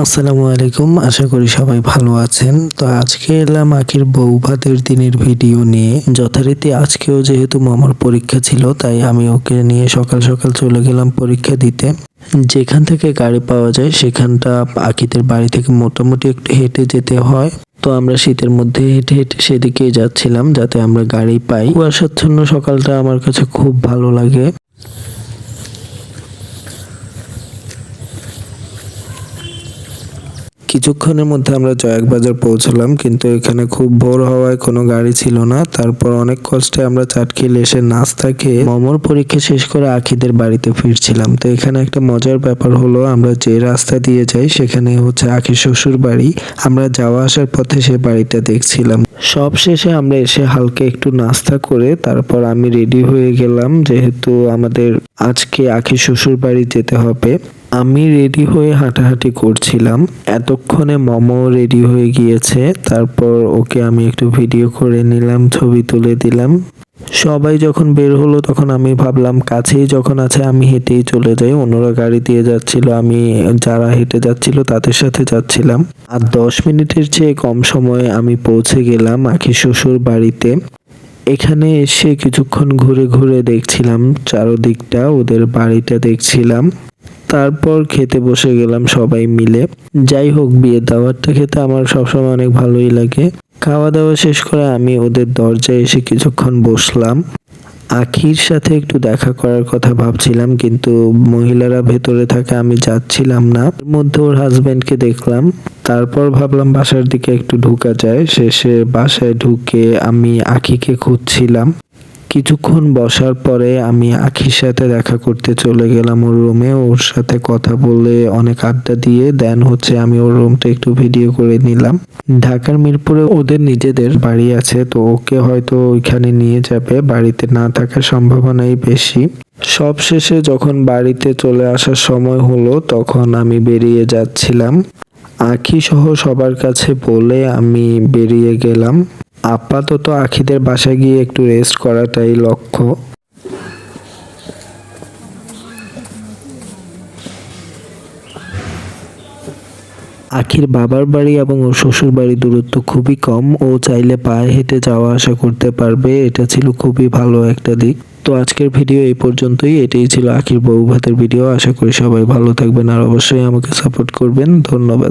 আসসালামু আলাইকুম, আশা করি সবাই ভালো আছেন। তো আজকে এলাম আখির বউ ভাতের দিনের ভিডিও নিয়ে। যথারীতি আজকেও যেহেতু মামার পরীক্ষা ছিল, তাই আমি ওকে নিয়ে সকাল সকাল চলে গেলাম পরীক্ষা দিতে। যেখান থেকে গাড়ি পাওয়া যায় সেখানটা আখিদের বাড়ি থেকে মোটামুটি একটু হেঁটে যেতে হয়। তো আমরা শীতের মধ্যে হেঁটে হেঁটে সেদিকেই যাচ্ছিলাম যাতে আমরা গাড়ি পাই। কুয়াশাচ্ছন্ন সকালটা আমার কাছে খুব ভালো লাগে। কিছুক্ষণের মধ্যে আমরা জয়াকবাজার পৌঁছলাম, কিন্তু এখানে খুব ভোর হওয়ায় কোনো গাড়ি ছিল না। তারপর অনেক কষ্টে আমরা চাটখিল এসে নাস্তা খেয়ে মামার পরীক্ষা শেষ করে আখিদের বাড়িতে ফিরছিলাম। তো এখানে একটা মজার ব্যাপার হলো, আমরা যে রাস্তা দিয়ে যাই সেখানে হচ্ছে আখির শ্বশুর বাড়ি। আমরা যাওয়া আসার পথে সে বাড়িটা দেখছিলাম। সব শেষে আমরা এসে হালকা একটু নাস্তা করে তারপর আমি রেডি হয়ে গেলাম, যেহেতু আমাদের আজকে আখির শ্বশুর বাড়ি যেতে হবে। আমি রেডি হয়ে হাঁটাহাঁটি করছিলাম, এতক্ষণে মমো রেডি হয়ে গিয়েছে। তারপর ওকে আমি একটু ভিডিও করে নিলাম, ছবি তুলে দিলাম। সবাই যখন বের হলো তখন আমি ভাবলাম কাছেই যখন আছে আমি হেঁটেই চলে যাই। অন্যরা গাড়ি দিয়ে যাচ্ছিল, আমি যারা হেঁটে যাচ্ছিল তাদের সাথে যাচ্ছিলাম। আর 10 মিনিটের চেয়ে কম সময়ে আমি পৌঁছে গেলাম আখির শ্বশুর বাড়িতে। এখানে এসে কিছুক্ষণ ঘুরে ঘুরে দেখছিলাম চারদিকটা, ওদের বাড়িটা দেখছিলাম। তারপর খেতে বসে গেলাম সবাই মিলে। যাই হোক, বিয়ের দাওয়াতটা খেতে আমার সবসময় অনেক ভালোই লাগে। খাওয়া দাওয়া শেষ করে আমি ওদের দরজায় এসে কিছুক্ষণ বসলাম। আখির সাথে একটু দেখা করার কথা ভাবছিলাম, কিন্তু মহিলারা ভেতরে থাকে, আমি যাচ্ছিলাম না। এর মধ্যে ওর হাজবেন্ডকে দেখলাম। তারপর ভাবলাম বাসার দিকে একটু ঢুকা যায়। শেষে বাসায় ঢুকে আমি আখিকে খুঁজছিলাম। কিছুক্ষণ বসার পরে আমি আখির সাথে দেখা করতে চলে গেলাম ওর রুমে। ওর সাথে কথা বলে অনেক আড্ডা দিয়ে দেন হচ্ছে আমি ওর রুমটা একটু ভিডিও করে নিলাম। ঢাকার মিরপুরে ওদের নিজেদের বাড়ি আছে, তো ওকে হয়তো ওইখানে নিয়ে যাবে, বাড়িতে না থাকার সম্ভাবনাই বেশি। সব শেষে যখন বাড়িতে চলে আসার সময় হলো তখন আমি বেরিয়ে যাচ্ছিলাম। আখি সহ সবার কাছে বলে আমি বেরিয়ে গেলাম। আপাতত আখিদের বাসায় গিয়ে একটু রেস্ট করাটাই লক্ষ্য। আখির বাবার বাড়ি এবং ওর শ্বশুর বাড়ির দূরত্ব খুবই কম, ও চাইলে পায়ে হেঁটে যাওয়া আসা করতে পারবে। এটা ছিল খুবই ভালো একটা দিক। তো আজকের ভিডিও এই পর্যন্তই। এটাই ছিল আখির বউ ভাতের ভিডিও। আশা করি সবাই ভালো থাকবেন আর অবশ্যই আমাকে সাপোর্ট করবেন। ধন্যবাদ।